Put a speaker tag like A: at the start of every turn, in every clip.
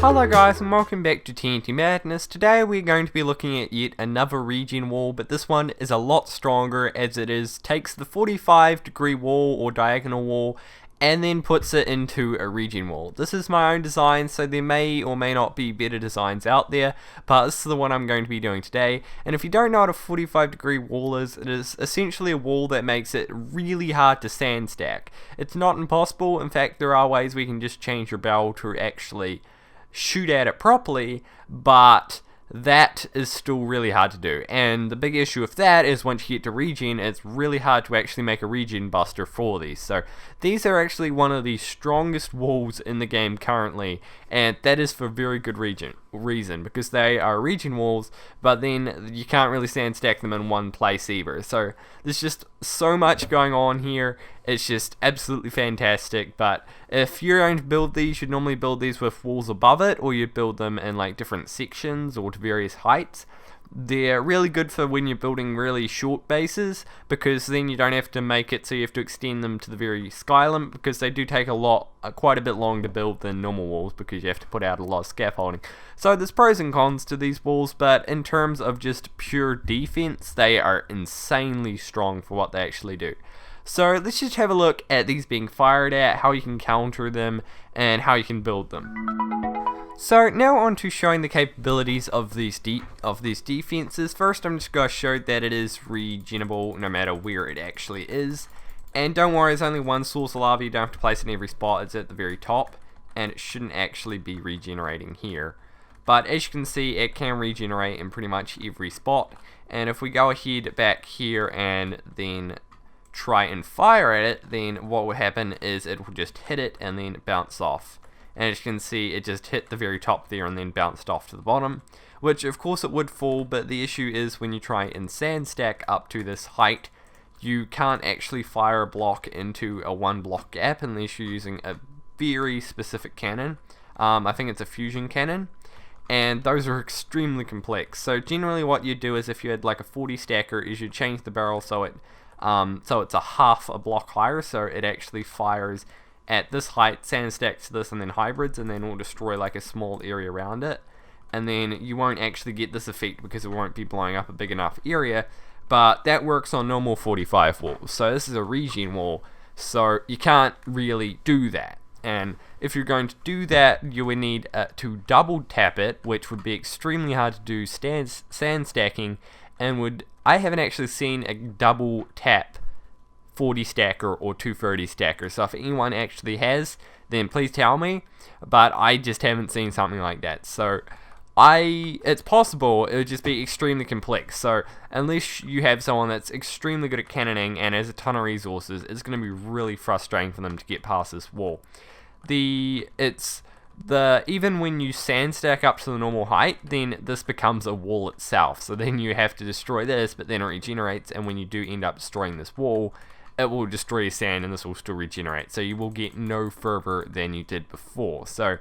A: Hello guys and welcome back to TNT Madness. Today we're going to be looking at yet another Regen wall, but this one is a lot stronger as it takes the 45-degree wall or diagonal wall and then puts it into a Regen wall. This is my own design, so there may or may not be better designs out there, but this is the one I'm going to be doing today. And if you don't know what a 45-degree wall is, it is essentially a wall that makes it really hard to sand stack. It's not impossible. In fact, there are ways we can just change your barrel to actually shoot at it properly, but that is still really hard to do. And the big issue with that is once you get to Regen, it's really hard to actually make a Regen buster for these. So these are actually one of the strongest walls in the game currently, and that is for very good reason, because they are Regen walls, but then you can't really sand stack them in one place either. So there's just so much going on here. It's just absolutely fantastic. But if you're going to build these, you'd normally build these with walls above it, or you'd build them in like different sections or to various heights. They're really good for when you're building really short bases, because then you don't have to make it so you have to extend them to the very sky limit, because they do take quite a bit longer to build than normal walls, because you have to put out a lot of scaffolding. So there's pros and cons to these walls, but in terms of just pure defense, they are insanely strong for what they actually do. So let's just have a look at these being fired at, how you can counter them, and how you can build them. So now on to showing the capabilities of these defenses. First, I'm just going to show that it is regenable no matter where it actually is. And don't worry, there's only one source of lava. You don't have to place it in every spot. It's at the very top, and it shouldn't actually be regenerating here. But as you can see, it can regenerate in pretty much every spot. And if we go ahead back here and then try and fire at it, then what will happen is it will just hit it and then bounce off. And as you can see, it just hit the very top there and then bounced off to the bottom, which of course it would fall, but the issue is when you try and sand stack up to this height, you can't actually fire a block into a one block gap unless you're using a very specific cannon. I think it's a fusion cannon, and those are extremely complex. So generally what you do is, if you had like a 40 stacker, is you change the barrel so it's a half a block higher, so it actually fires at this height, sand stacks to this, and then hybrids, and then will destroy like a small area around it. And then you won't actually get this effect because it won't be blowing up a big enough area, but that works on normal 45 walls. So this is a Regen wall, so you can't really do that. And if you're going to do that, you would need to double tap it, which would be extremely hard to do sand stacking, and I haven't actually seen a double tap 40 stacker or 230 stacker. So if anyone actually has, then please tell me, but I just haven't seen something like that. So it's possible, it would just be extremely complex. So unless you have someone that's extremely good at cannoning and has a ton of resources, it's going to be really frustrating for them to get past this wall. Even when you sand stack up to the normal height, then this becomes a wall itself. So then you have to destroy this, but then it regenerates, and when you do end up destroying this wall, it will destroy your sand and this will still regenerate. So you will get no further than you did before. So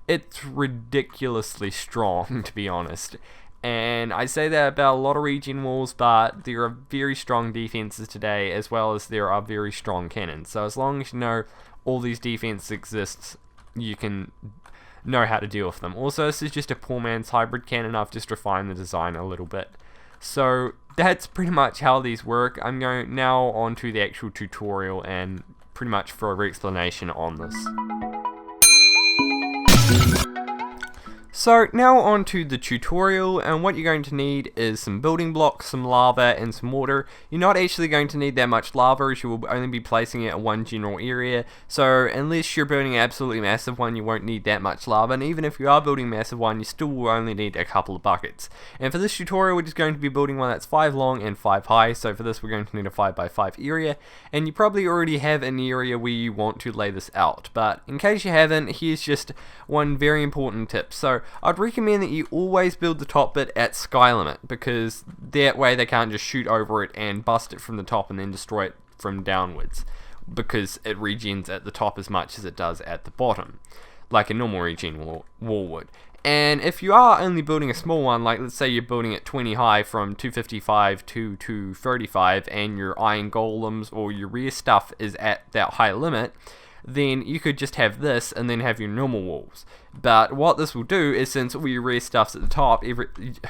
A: it's ridiculously strong, to be honest. And I say that about a lot of Regen walls, but there are very strong defenses today, as well as there are very strong cannons. So as long as you know all these defenses exist, you can know how to deal with them. Also, this is just a poor man's hybrid cannon. I've just refined the design a little bit. So that's pretty much how these work. I'm going now on to the actual tutorial and pretty much further explanation on this. So now on to the tutorial, and what you're going to need is some building blocks, some lava, and some water. You're not actually going to need that much lava, as you will only be placing it in one general area. So unless you're building an absolutely massive one, you won't need that much lava, and even if you are building a massive one, you still will only need a couple of buckets. And for this tutorial, we're just going to be building one that's 5 long and 5 high. So for this, we're going to need a 5x5 area, and you probably already have an area where you want to lay this out. But in case you haven't, here's just one very important tip. So I'd recommend that you always build the top bit at sky limit, because that way they can't just shoot over it and bust it from the top and then destroy it from downwards, because it regens at the top as much as it does at the bottom, like a normal Regen wall would. And if you are only building a small one, like let's say you're building it 20 high from 255 to 235, and your iron golems or your rear stuff is at that high limit, then you could just have this and then have your normal walls. But what this will do is, since all your rare stuff's at the top,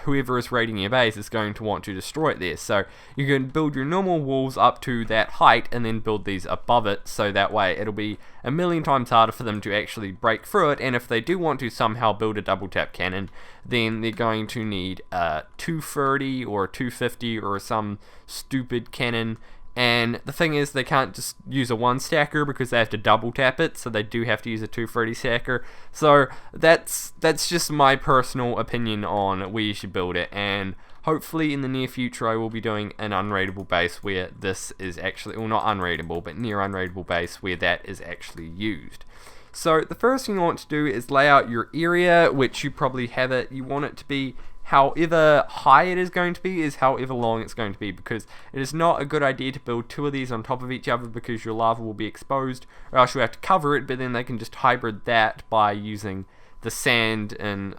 A: whoever is raiding your base is going to want to destroy it there. So you can build your normal walls up to that height and then build these above it, so that way it'll be a million times harder for them to actually break through it. And if they do want to somehow build a double tap cannon, then they're going to need a 230 or a 250 or some stupid cannon. And the thing is, they can't just use a one stacker because they have to double tap it, so they do have to use a 230 stacker. So that's just my personal opinion on where you should build it, and hopefully in the near future I will be doing an unraidable base where this is actually, well, not unraidable, but near unraidable base where that is actually used. So the first thing you want to do is lay out your area, which you probably have it. You want it to be however high it is going to be is however long it's going to be, because it is not a good idea to build two of these on top of each other, because your lava will be exposed, or else you have to cover it. But then they can just hybrid that by using the sand and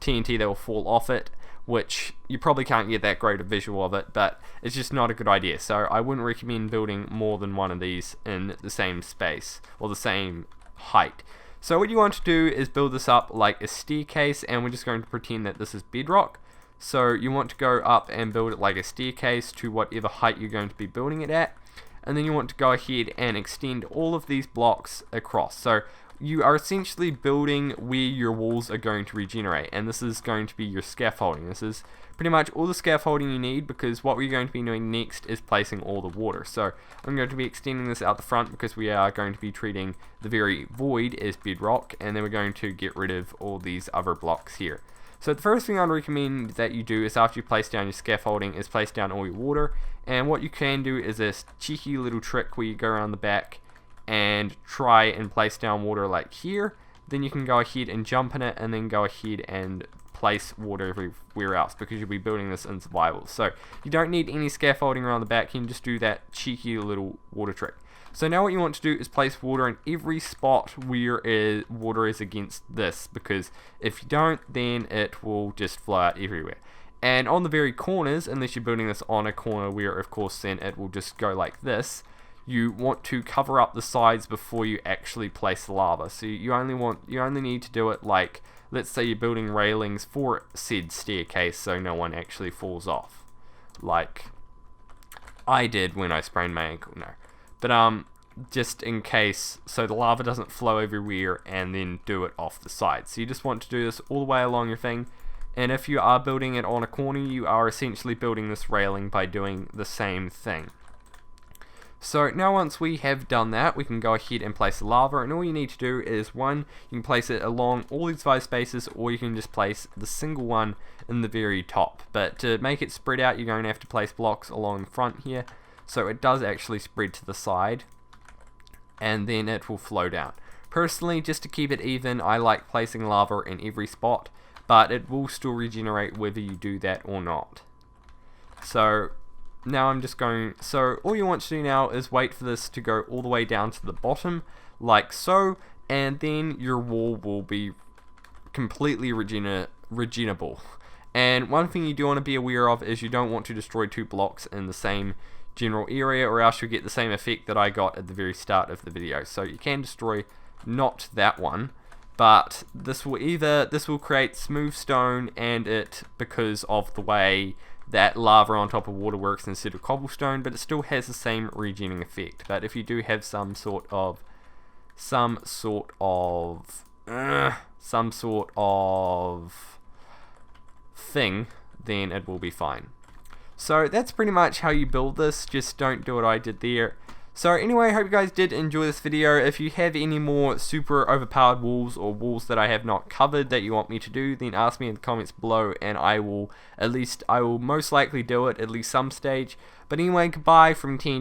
A: TNT that will fall off it, which you probably can't get that great a visual of it, but it's just not a good idea. So I wouldn't recommend building more than one of these in the same space or the same height. So what you want to do is build this up like a staircase, and we're just going to pretend that this is bedrock. So you want to go up and build it like a staircase to whatever height you're going to be building it at, and then you want to go ahead and extend all of these blocks across. So you are essentially building where your walls are going to regenerate, and this is going to be your scaffolding. This is pretty much all the scaffolding you need, because what we're going to be doing next is placing all the water. So I'm going to be extending this out the front because we are going to be treating the very void as bedrock, and then we're going to get rid of all these other blocks here. So the first thing I'd recommend that you do is, after you place down your scaffolding, is place down all your water. And what you can do is this cheeky little trick where you go around the back and try and place down water like here. Then you can go ahead and jump in it, and then go ahead and place water everywhere else, because you'll be building this in survival. So you don't need any scaffolding around the back, you can just do that cheeky little water trick. So now what you want to do is place water in every spot where water is against this, because if you don't, then it will just flow out everywhere. And on the very corners, unless you're building this on a corner where of course then it will just go like this, you want to cover up the sides before you actually place the lava. So you only need to do it like, let's say you're building railings for said staircase so no one actually falls off, like I did when I sprained my ankle. No, but just in case, so the lava doesn't flow everywhere and then do it off the side. So you just want to do this all the way along your thing. And if you are building it on a corner, you are essentially building this railing by doing the same thing. So now once we have done that, we can go ahead and place the lava, and all you need to do is, one, you can place it along all these 5 spaces, or you can just place the single one in the very top. But to make it spread out, you're going to have to place blocks along the front here, so it does actually spread to the side, and then it will flow down. Personally, just to keep it even, I like placing lava in every spot, but it will still regenerate whether you do that or not. So now I'm just going, so all you want to do now is wait for this to go all the way down to the bottom, like so, and then your wall will be completely regenerable. And one thing you do want to be aware of is you don't want to destroy 2 blocks in the same general area, or else you'll get the same effect that I got at the very start of the video. So you can destroy not that one, but this will create smooth stone, and it, because of the way that lava on top of water works instead of cobblestone, but it still has the same regening effect. But if you do have some sort of thing, then it will be fine. So that's pretty much how you build this. Just don't do what I did there. So anyway, I hope you guys did enjoy this video. If you have any more super overpowered walls, or walls that I have not covered that you want me to do, then ask me in the comments below, and I will most likely do it at least some stage. But anyway, goodbye from TNT.